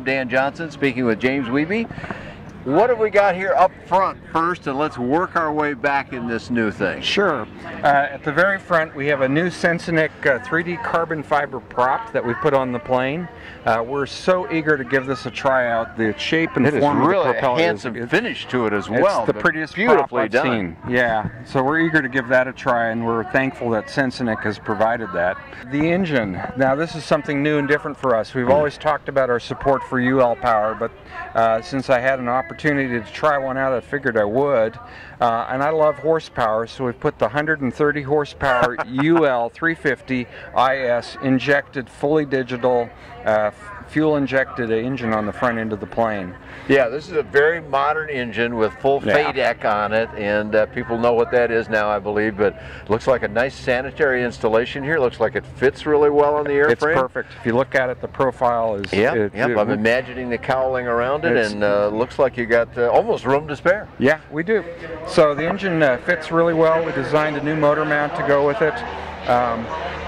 I'm Dan Johnson, speaking with James Wiebe. What have we got here up front first, and let's work our way back in this new thing? Sure. At the very front, we have a new Sensenich 3D carbon fiber prop that we put on the plane. We're so eager to give this a try out. The shape and form of the propeller, it is really a handsome finish to it as well. It's the prettiest prop I've seen. Yeah, so we're eager to give that a try, and we're thankful that Sensenich has provided that. The engine. Now, this is something new and different for us. We've always talked about our support for UL power, but since I had an opportunity to try one out, I figured I would. And I love horsepower, so we've put the 130 horsepower UL 350 IS injected, fully digital, fuel injected engine on the front end of the plane. Yeah, this is a very modern engine with full FADEC on it, and people know what that is now, I believe, but it looks like a nice sanitary installation here. It looks like it fits really well on the airframe. It's perfect. If you look at it, the profile is... Yep, I'm imagining the cowling around it, and looks like you got almost room to spare. Yeah, we do. So the engine fits really well. We designed a new motor mount to go with it.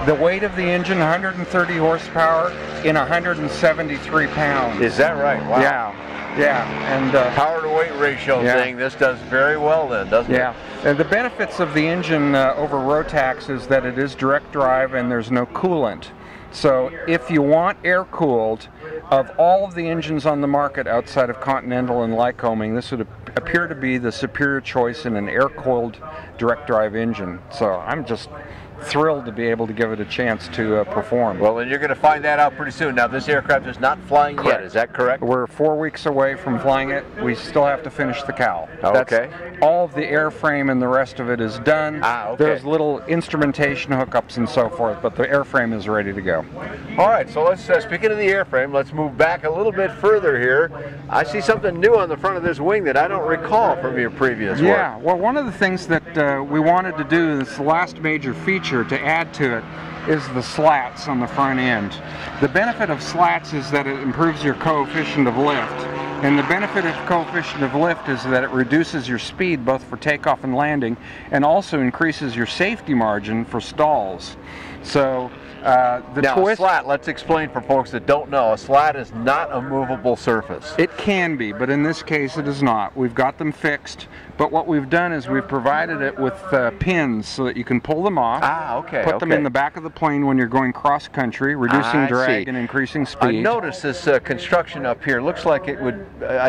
The weight of the engine, 130 horsepower in 173 pounds. Is that right? Wow. Yeah, and power to weight ratio thing, this does very well then, doesn't it? Yeah, and the benefits of the engine over Rotax is that it is direct drive and there's no coolant. So if you want air cooled, of all of the engines on the market outside of Continental and Lycoming, this would appear to be the superior choice in an air cooled direct drive engine. So I'm just thrilled to be able to give it a chance to perform. Well, and you're going to find that out pretty soon. Now, this aircraft is not flying yet, is that correct? We're 4 weeks away from flying it. We still have to finish the cowl. Okay. All of the airframe and the rest of it is done. Okay. There's little instrumentation hookups and so forth, but the airframe is ready to go. All right, so let's, speaking of the airframe, let's move back a little bit further here. I see something new on the front of this wing that I don't recall from your previous work. Yeah, well, one of the things that we wanted to do, this last major feature to add to it, is the slats on the front end. The benefit of slats is that it improves your coefficient of lift. And the benefit of coefficient of lift is that it reduces your speed both for takeoff and landing, and also increases your safety margin for stalls. So now, a slat, let's explain for folks that don't know, a slat is not a movable surface. It can be, but in this case it is not. We've got them fixed, but what we've done is we've provided it with pins so that you can pull them off, put them in the back of the plane when you're going cross-country, reducing drag and increasing speed. I noticed this construction up here. Looks like it would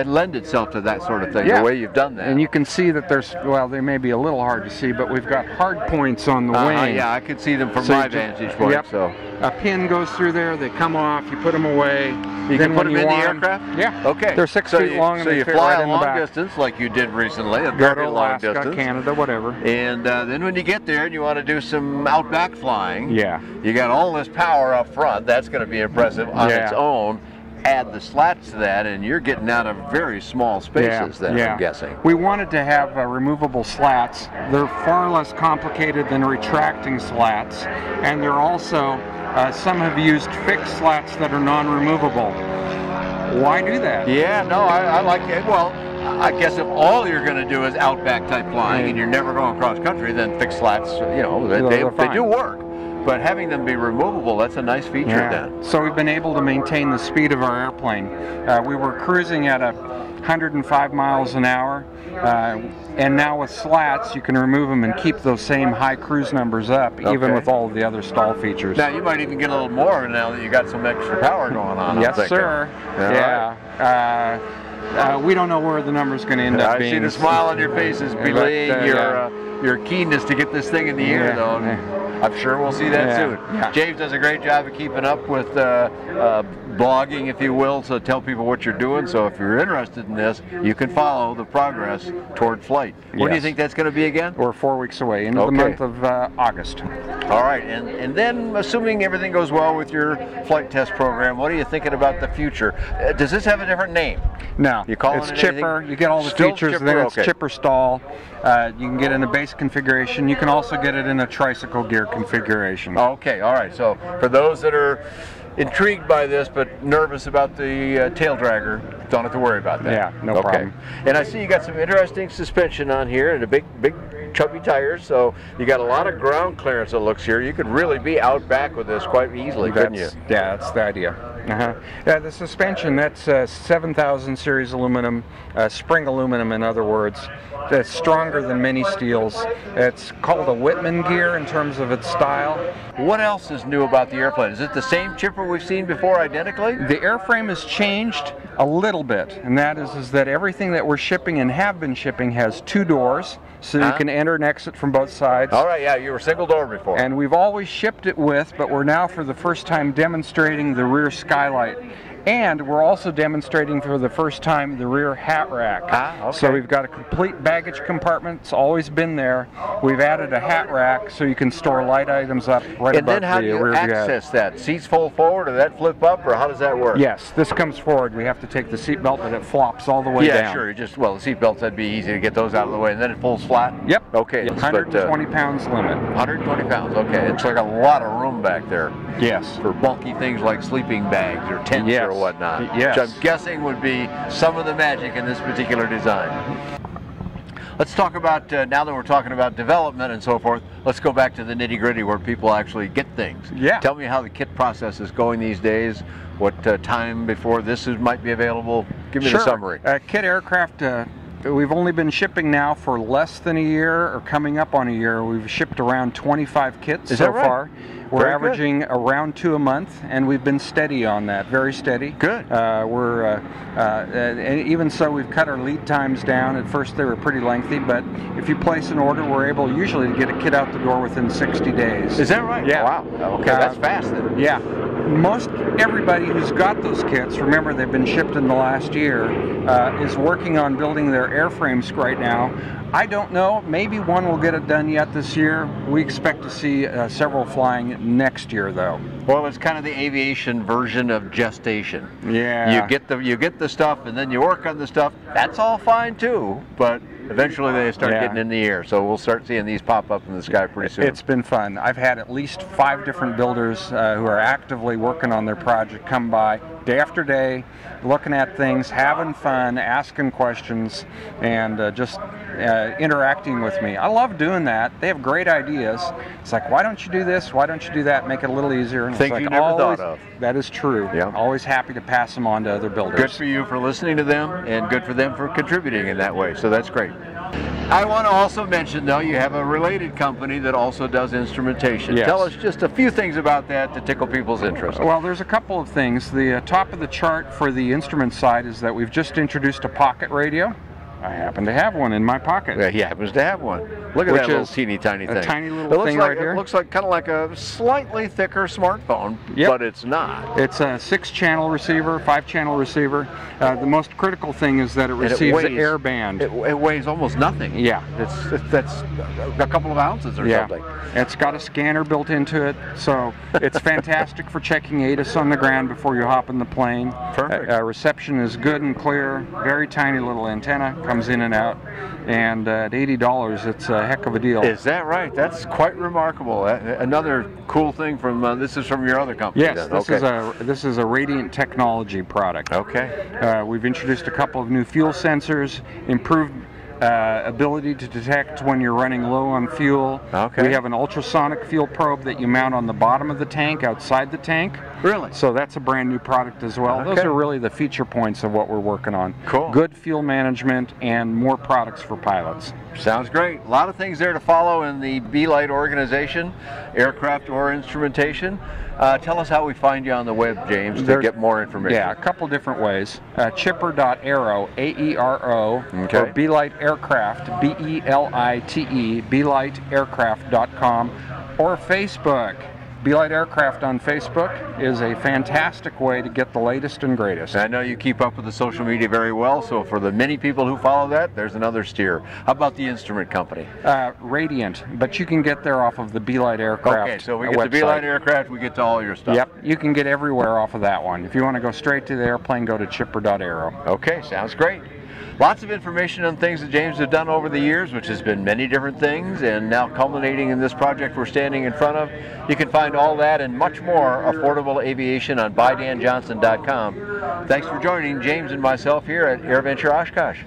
lend itself to that sort of thing, the way you've done that. And you can see that there's, well, they may be a little hard to see, but we've got hard points on the wing. Yeah, I could see them from my vantage point. Yep. So a pin goes through there, they come off, you put them away. You can put them in the aircraft? Yeah. Okay. They're 6 feet long, and so they you fit fly right a in the back. long distance like you did recently, a Go very to long Alaska, distance. Canada, whatever. And then when you get there and you want to do some outback flying, yeah, you got all this power up front. That's going to be impressive on its own. Add the slats to that, and you're getting out of very small spaces then, I'm guessing. We wanted to have removable slats. They're far less complicated than retracting slats, and they're also, some have used fixed slats that are non-removable. Why do that? Yeah, no, I like it. Well, I guess if all you're going to do is outback type flying and you're never going cross country, then fixed slats, you know, they do work. But having them be removable, that's a nice feature then. So we've been able to maintain the speed of our airplane. We were cruising at 105 miles an hour, and now with slats you can remove them and keep those same high cruise numbers up, even with all of the other STOL features. Now you might even get a little more now that you got some extra power going on. Yes, sir. We don't know where the number's going to end up being. I see the smile on your faces belaying your keenness to get this thing in the air, though. I'm sure we'll see that soon. James does a great job of keeping up with blogging, if you will, so tell people what you're doing. So if you're interested in this, you can follow the progress toward flight. When do you think that's going to be again? We're 4 weeks away, into the month of August. All right, and then assuming everything goes well with your flight test program, what are you thinking about the future? Does this have a different name? No, you call it's Chipper. You get all the features, Chipper? Then it's Chipper STOL. You can get it in a base configuration. You can also get it in a tricycle gear configuration. Okay, all right. So for those that are intrigued by this but nervous about the tail dragger, don't have to worry about that. Yeah, no problem. And I see you got some interesting suspension on here and a big chubby tires, so you got a lot of ground clearance. It looks here. You could really be out back with this quite easily, couldn't you? Yeah, that's the idea. Yeah, the suspension, that's 7000 series aluminum, spring aluminum in other words. That's stronger than many steels. It's called a Whitman gear in terms of its style. What else is new about the airplane? Is it the same chipper we've seen before identically? The airframe has changed a little bit, and that is that everything that we're shipping and have been shipping has 2 doors, so you can enter and exit from both sides. All right, yeah, you were single door before. And we've always shipped it with, but we're now for the first time demonstrating the rear skylight. And we're also demonstrating for the first time the rear hat rack. Okay. So we've got a complete baggage compartment. It's always been there. We've added a hat rack so you can store light items up right above the rear. And then how do you access that? Seats fold forward, or that flip up, or how does that work? Yes, this comes forward. We have to take the seat belt, but it flops all the way down. Yeah, sure. Well, the seat belts, that'd be easy to get those out of the way, and then it pulls flat? Yep. Okay. 120 pounds limit. 120 pounds, okay. It's like a lot of room back there. Yes. For bulky things like sleeping bags or tents or whatnot. Yes. Which I'm guessing would be some of the magic in this particular design. Let's talk about, now that we're talking about development and so forth, let's go back to the nitty-gritty where people actually get things. Yeah. Tell me how the kit process is going these days, what time before this might be available. Give me the summary. Kit aircraft, we've only been shipping now for less than a year, or coming up on a year. We've shipped around 25 kits so far. We're averaging around 2 a month, and we've been steady on that, very steady. Good. And even so, we've cut our lead times down. At first they were pretty lengthy, but if you place an order, we're able usually to get a kit out the door within 60 days. Is that right? Yeah. Wow. Okay, that's fast then. Yeah. Most everybody who's got those kits, remember they've been shipped in the last year, is working on building their airframes right now. I don't know, maybe one will get it done yet this year. We expect to see several flying next year though. Well, it's kind of the aviation version of gestation. Yeah. You get the stuff and then you work on the stuff. That's all fine too, but eventually they start getting in the air. So we'll start seeing these pop up in the sky pretty soon. It's been fun. I've had at least 5 different builders who are actively working on their project come by day after day, looking at things, having fun, asking questions, and just interacting with me. I love doing that. They have great ideas. It's like, why don't you do this? Why don't you do that? Make it a little easier. And Things it's like, you never thought of. That is true. Yeah. Always happy to pass them on to other builders. Good for you for listening to them, and good for them for contributing in that way. So that's great. I want to also mention, though, you have a related company that also does instrumentation. Yes. Tell us just a few things about that to tickle people's interest. Well, there's a couple of things. The top of the chart for the instrument side is that we've just introduced a pocket radio. I happen to have one in my pocket. Yeah, he happens to have one. Look at that little teeny tiny thing. A tiny little thing right here. It looks like kind of like a slightly thicker smartphone, but it's not. It's a 6-channel receiver, 5-channel receiver. The most critical thing is that it receives air band. It weighs almost nothing. Yeah. That's a couple of ounces or something. It's got a scanner built into it, so it's fantastic for checking ATIS on the ground before you hop in the plane. Perfect. Reception is good and clear. Very tiny little antenna, comes in and out, and at $80 it's a heck of a deal. Is that right? That's quite remarkable. Another cool thing from this is from your other company. Yes, this is a Radiant Technology product. Okay. We've introduced a couple of new fuel sensors, improved ability to detect when you're running low on fuel. Okay. We have an ultrasonic fuel probe that you mount on the bottom of the tank, outside the tank. Really? So that's a brand new product as well. Okay. Those are really the feature points of what we're working on. Cool. Good fuel management and more products for pilots. Sounds great. A lot of things there to follow in the Belite organization, aircraft or instrumentation. Tell us how we find you on the web, James, to get more information. Yeah, a couple different ways. Chipper.aero, A-E-R-O, or Belite Aircraft, B-E-L-I-T-E, beliteaircraft.com, or Facebook. Belite Aircraft on Facebook is a fantastic way to get the latest and greatest. I know you keep up with the social media very well, so for the many people who follow that, there's another steer. How about the instrument company? Radiant, but you can get there off of the Belite Aircraft. Okay, so we get to Belite Aircraft, we get to all your stuff. Yep, you can get everywhere off of that one. If you want to go straight to the airplane, go to chipper.aero. Okay, sounds great. Lots of information on things that James has done over the years, which has been many different things, and now culminating in this project we're standing in front of. You can find all that and much more affordable aviation on BuyDanJohnson.com. Thanks for joining James and myself here at AirVenture Oshkosh.